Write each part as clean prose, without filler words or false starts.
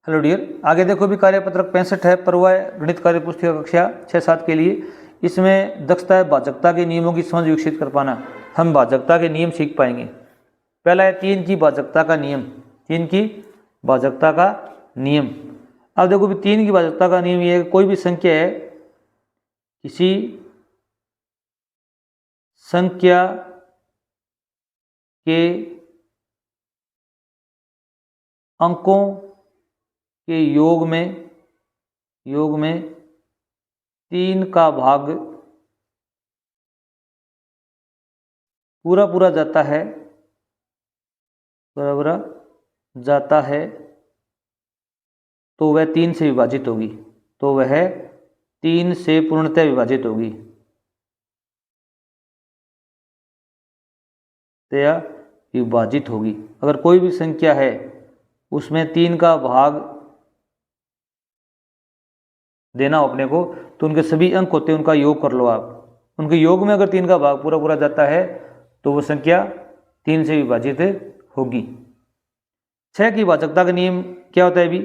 Hello dear, आगे देखो भी कार्यपत्रक 65 है, पर्याय गणित कार्य पुस्तिका कक्षा 6-7 के लिए। इसमें दक्षता है भाजकता के नियमों की समझ विकसित कर पाना। हम भाजकता के नियम सीख पाएंगे। पहला है 3 की भाजकता का नियम। 3 की भाजकता का नियम। अब देखो भी 3 की भाजकता का नियम ये है, कोई भी संख्या है, किसी संख्या के अंकों के योग में 3 का भाग पूरा जाता है, तो वह 3 से विभाजित होगी। तो वह 3 से पूर्णतः विभाजित होगी, अगर कोई भी संख्या है उसमें 3 का भाग देना हो अपने को, तो उनके सभी अंक होते हैं, उनका योग कर लो आप। उनके योग में अगर 3 का भाग पूरा जाता है तो वो संख्या 3 से विभाजित होगी। 6 की भाजकता का नियम क्या होता है भी,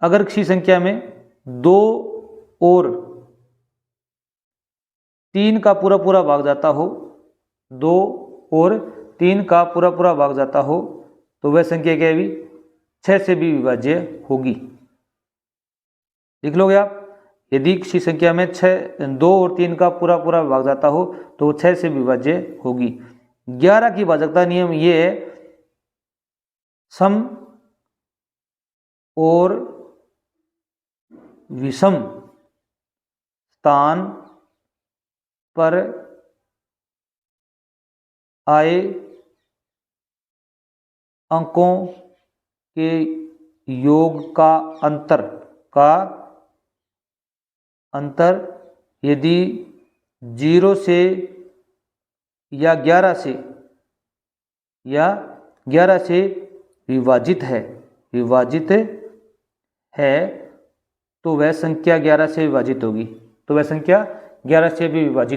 अगर किसी संख्या में 2 और 3 का पूरा भाग जाता हो, 2 और 3 का पूरा भाग जाता हो, तो वह संख्या क्या है भी 6 से भी विभाज्य होगी। लिख लोगे आप, यदि किसी संख्या में 2 और 3 का पूरा भाग जाता हो तो वो 6 से विभाज्य होगी। 11 की भाजकता नियम ये है, सम और विषम स्थान पर आए अंकों के योग का अंतर यदि 0 से या 11 से विभाजित है तो वह संख्या 11 से विभाजित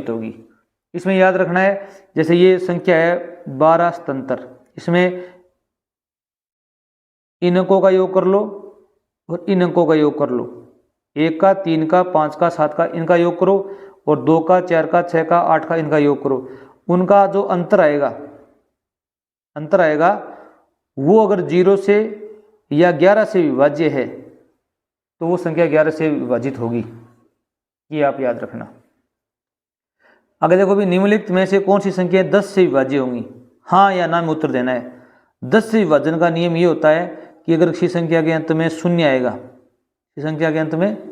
होगी। इसमें याद रखना है, जैसे ये संख्या है 12 सतंतर, इसमें इन अंकों का योग कर लो और इन अंकों का योग कर लो। 1 का, 3 का, 5 का, 7 का, इनका योग करो, और 2 का, 4 का, 6 का, 8 का, इनका योग करो। उनका जो अंतर आएगा वो अगर 0 से या 11 से विभाज्य है तो वो संख्या 11 से विभाजित होगी। ये आप याद रखना। अगर देखो भी निम्नलिखित में से कौन सी संख्या 10 से विभाज्य होंगी, हाँ या ना में उत्तर देना है। 10 से विभाजन का नियम ये होता है कि अगर किसी संख्या के अंत में 0 आएगा, किसी संख्या के अंत में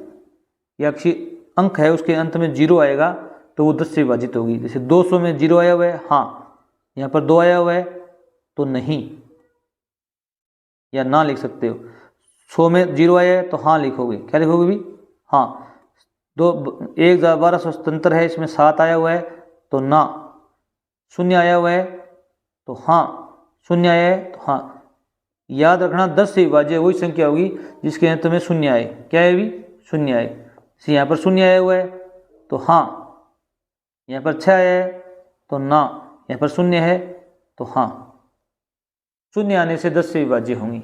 या किसी अंक है उसके अंत में 0 आएगा तो वो 10 से विभाजित होगी। जैसे 200 में 0 आया हुआ है, हाँ, यहाँ पर 2 आया हुआ है तो नहीं या ना लिख सकते हो। 100 में 0 आया है तो हाँ लिखोगे। क्या लिखोगे भी? हाँ। 1,1200 स्वतंत्र है, इसमें 7 आया हुआ है तो ना। 0 आया हुआ है तो हाँ, 0 आया है तो हाँ। याद रखना 10 से विभाज्य वही संख्या होगी जिसके अंत में 0 आए। क्या है भी? 0 आए। यहाँ पर 0 आया हुआ है तो हाँ, यहाँ पर 6 आया है तो ना, यहाँ पर 0 है तो हाँ। 0 आने से 10 से विभाज्य होंगी।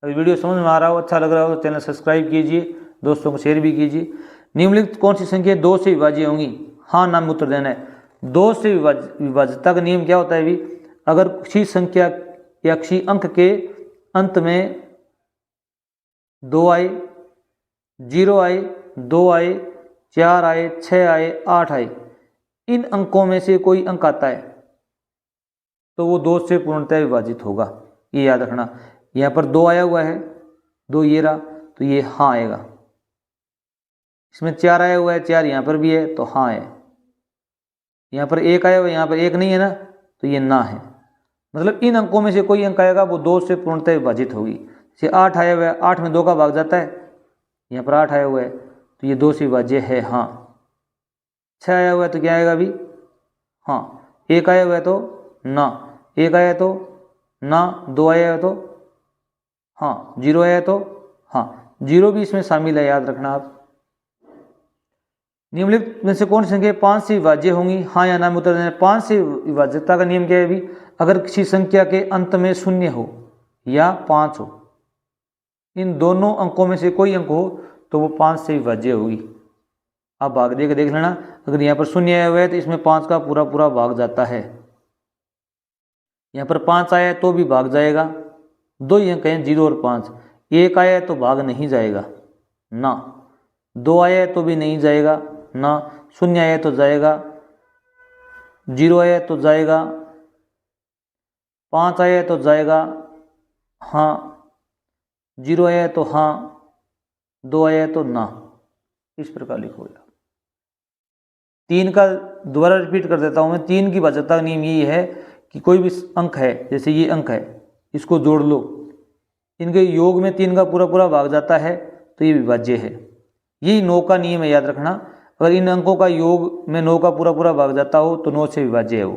अभी वीडियो समझ में आ रहा हो, अच्छा लग रहा हो तो चैनल सब्सक्राइब कीजिए, दोस्तों को शेयर भी कीजिए। निम्नलिखित कौन सी संख्या 2 से विभाज्य होंगी, हाँ ना में उत्तर देना है। 2 से विभाज्यता का नियम क्या होता है भी, अगर किसी संख्या या किसी अंक के अंत में 2 आए, 0 आए, 2 आए, 4 आए, 6 आए, 8 आए, इन अंकों में से कोई अंक आता है तो वो 2 से पूर्णतः विभाजित होगा। ये याद रखना। यहाँ पर 2 आया हुआ है, 2 ये रहा तो ये हाँ आएगा। इसमें 4 आया हुआ है, 4 यहाँ पर भी है तो हाँ है। यहाँ पर 1 आया हुआ है, यहाँ पर 1 नहीं है ना तो ये ना है। मतलब इन अंकों में से कोई अंक आएगा वो 2 से पूर्णतः विभाजित होगी। जैसे 8 आया हुआ है, 8 में 2 का भाग जाता है, यहाँ पर 8 आया हुआ है तो ये 2 से विभाज्य है, हाँ। 6 आया हुआ है तो क्या आएगा अभी? हाँ। 1 आया हुआ है तो ना, 1 आया है तो ना, 2 आया है तो हाँ, 0 आया है तो हाँ। 0 भी इसमें शामिल है, याद रखना आप। निम्नलिखित में से कौन सी संख्या 5 से विभाज्य होंगी, हाँ या ना में उत्तर देना है। 5 से विभाज्यता का नियम क्या है भी, अगर किसी संख्या के अंत में 0 हो या 5 हो, इन दोनों अंकों में से कोई अंक हो तो वो 5 से विभाज्य होगी। आप भाग दे के देख लेना, अगर यहाँ पर शून्य आया हुआ है तो इसमें 5 का पूरा पूरा भाग जाता है। यहाँ पर 5 आया है तो भी भाग जाएगा, दो ही अंक हैं 0 और 5। 1 आया है तो भाग नहीं जाएगा ना, 2 आया है तो भी नहीं जाएगा ना, शून्य आया है तो जाएगा, 0 आया है तो जाएगा, 5 आया है तो जाएगा हाँ, 0 आया है तो हाँ, 2 आया है तो ना। इस प्रकार लिखोगे। 3 का दोबारा रिपीट कर देता हूँ मैं। 3 की भाज्यता का नियम यही है कि कोई भी अंक है, जैसे ये अंक है, इसको जोड़ लो, इनके योग में 3 का पूरा पूरा भाग जाता है तो ये विभाज्य है। यही 9 का नियम है, याद रखना। अगर इन अंकों का योग में 9 का पूरा पूरा भाग जाता हो तो 9 से विभाज्य है वो।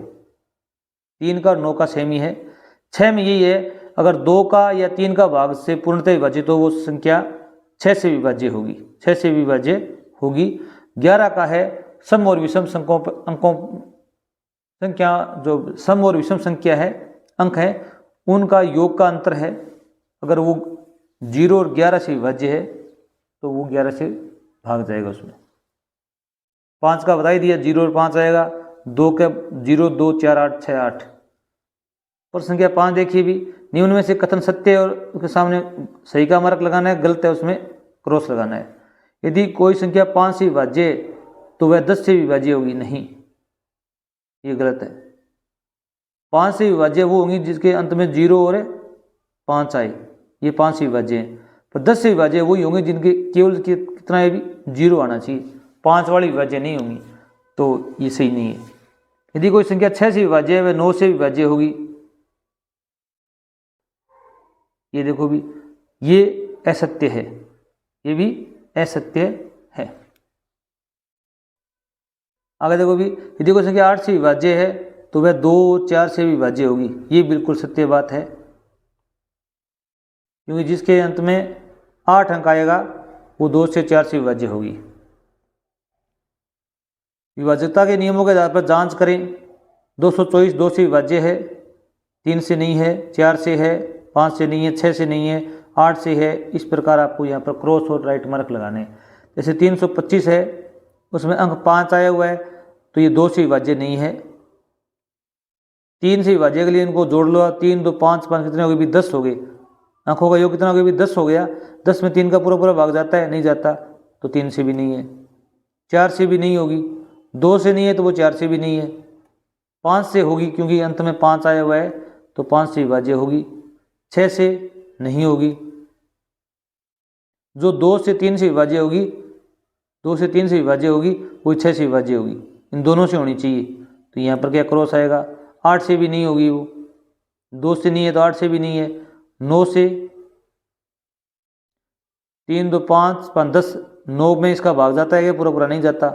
3 का और 9 का सेम ही है। 6 में यही है, अगर 2 का या 3 का भाग से पूर्णतः विभाजित तो वो संख्या 6 से विभाज्य होगी, 6 से विभाज्य होगी। 11 का है सम और विषम अंकों संख्या, जो सम और विषम संख्या है, अंक है, उनका योग का अंतर है। अगर वो 0 और 11 से विभाज्य है तो वो 11 से भाग जाएगा उसमें। 5 का बता ही दिया, 0 और 5 आएगा, 2 के 0 2 4 8 6 8। और संख्या 5 देखिए भी, निम्न में से कथन सत्य है और उसके सामने सही का मार्क लगाना है, गलत है उसमें क्रॉस लगाना है। यदि कोई संख्या 5 से विभाज्य है तो वह 10 से विभाज्य होगी, नहीं, ये गलत है। 5 से विभाज्य वो होंगी जिसके अंत में 0 और 5 आए, ये 5 से विभाज्य है। पर 10 से विभाज्य वही होंगे जिनके केवल कितना है भी 0 आना चाहिए, 5 वाली विभाज्य नहीं होंगी, तो ये सही नहीं है। यदि कोई संख्या 6 से विभाज्य है वह 9 से विभाज्य होगी। ये देखो भी, ये असत्य है, ये भी असत्य है। आगे देखो भी, यदि कोई संख्या 8 से विभाज्य है तो वह 2 4 से विभाज्य होगी, ये बिल्कुल सत्य बात है, क्योंकि जिसके अंत में 8 अंक आएगा वो 2 से 4 से विभाज्य होगी। विभाज्यता के नियमों के आधार पर जांच करें। 224 2 से विभाज्य है, 3 से नहीं है, 4 से है, 5 से नहीं है, 6 से नहीं है, 8 से है। इस प्रकार आपको यहाँ पर क्रॉस और राइट मार्क लगाने हैं। जैसे 325 है, उसमें अंक 5 आया हुआ है तो ये 2 से विभाज्य नहीं है। 3 से विभाज्य के लिए इनको जोड़ लो, 3 2 5 5 कितने हो गए भी 10 हो गए, अंकों का योग कितना हो गया भी 10 हो गया। 10 में 3 का पूरा पूरा भाग जाता है, नहीं जाता, तो 3 से भी नहीं है। 4 से भी नहीं होगी, 2 से नहीं है तो वो 4 से भी नहीं है। 5 से होगी क्योंकि अंत में 5 आया हुआ है तो 5 से विभाज्य होगी। 6 से नहीं होगी। जो 2 से 3 से विभाज्य होगी, 2 से 3 से विभाज्य होगी, वो 6 से विभाज्य होगी। इन दोनों से होनी चाहिए, तो यहाँ पर क्या क्रॉस आएगा। 8 से भी नहीं होगी, वो 2 से नहीं है तो 8 से भी नहीं है। 9 से, 3 2 5 5 10, 9 में इसका भाग जाता है क्या पूरा पूरा, नहीं जाता,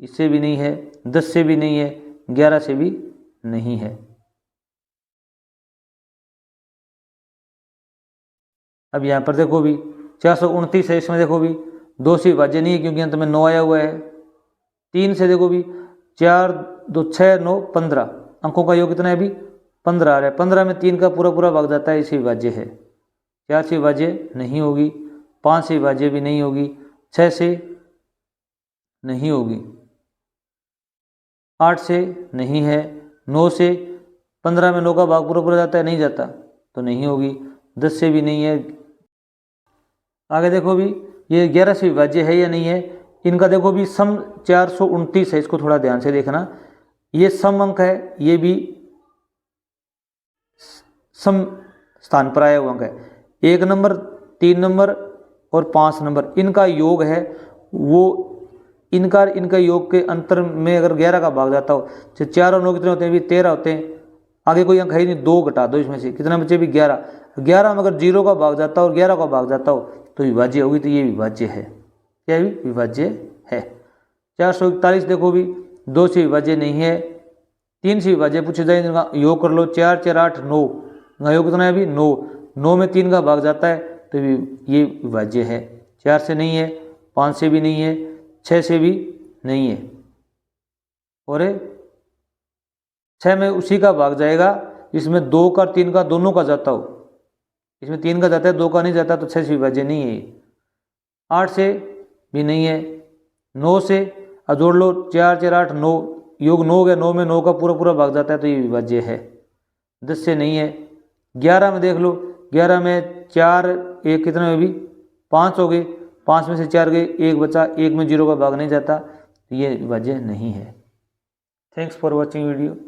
इससे भी नहीं है। 10 से भी नहीं है, 11 से भी नहीं है। अब यहाँ पर देखो भी 429 है, इसमें देखो भी 2 से विभाज्य नहीं है क्योंकि अंत में 9 आया हुआ है। 3 से देखो भी 4 2 6 9 15, अंकों का योग कितना है अभी 15 आ रहा है। 15 में 3 का पूरा पूरा भाग जाता है, इसे विभाज्य है। 4 से विभाज्य नहीं होगी, 5 से विभाज्य भी नहीं होगी, 6 से नहीं होगी, 8 से नहीं है, 9 से, 15 में 9 का भाग पूरा पूरा जाता है, नहीं जाता, तो नहीं होगी। 10 से भी नहीं है। आगे देखो भी ये 11 से विभाज्य है या नहीं है। इनका देखो भी सम 429 है, इसको थोड़ा ध्यान से देखना। ये सम अंक है, ये भी सम स्थान पर आया हुआ अंक है। 1 नंबर, 3 नंबर और 5 नंबर, इनका योग है वो, इनका योग के अंतर में अगर 11 का भाग जाता हो, तो 4 और 9 कितने होते हैं भी 13 होते हैं। आगे कोई अंक है ही नहीं, 2 घटा दो इसमें से, कितना बचे भी 11। 11 में अगर 0 का भाग जाता हो और 11 का भाग जाता हो तो विभाज्य होगी, तो ये विभाज्य है। क्या भी विभाज्य है। 441 देखो भी 2 से विभाज्य नहीं है, 3 से विभाज्य पूछे जाए, इनका योग कर लो। 4 4 8 9, इनका योग कितना है अभी 9। 9 में 3 का भाग जाता है तो ये विभाज्य है। 4 से नहीं है, 5 से भी नहीं है, 6 से भी नहीं है, और 6 में उसी का भाग जाएगा जिसमें 2 का 3 का दोनों का जाता हो, इसमें 3 का जाता है, 2 का नहीं जाता, तो 6 से विभाज्य नहीं है। 8 से भी नहीं है। 9 से अब जोड़ लो, 4 4 8 9, योग 9 हो गया, 9 में 9 का पूरा पूरा भाग जाता है, तो ये विभाज्य है। 10 से नहीं है। 11 में देख लो, 11 में 4 1 कितने में भी 5 हो गए, 5 में से 4 गए, 1 बचा, 1 में 0 का भाग नहीं जाता, तो ये विभाज्य नहीं है। Thanks for watching video.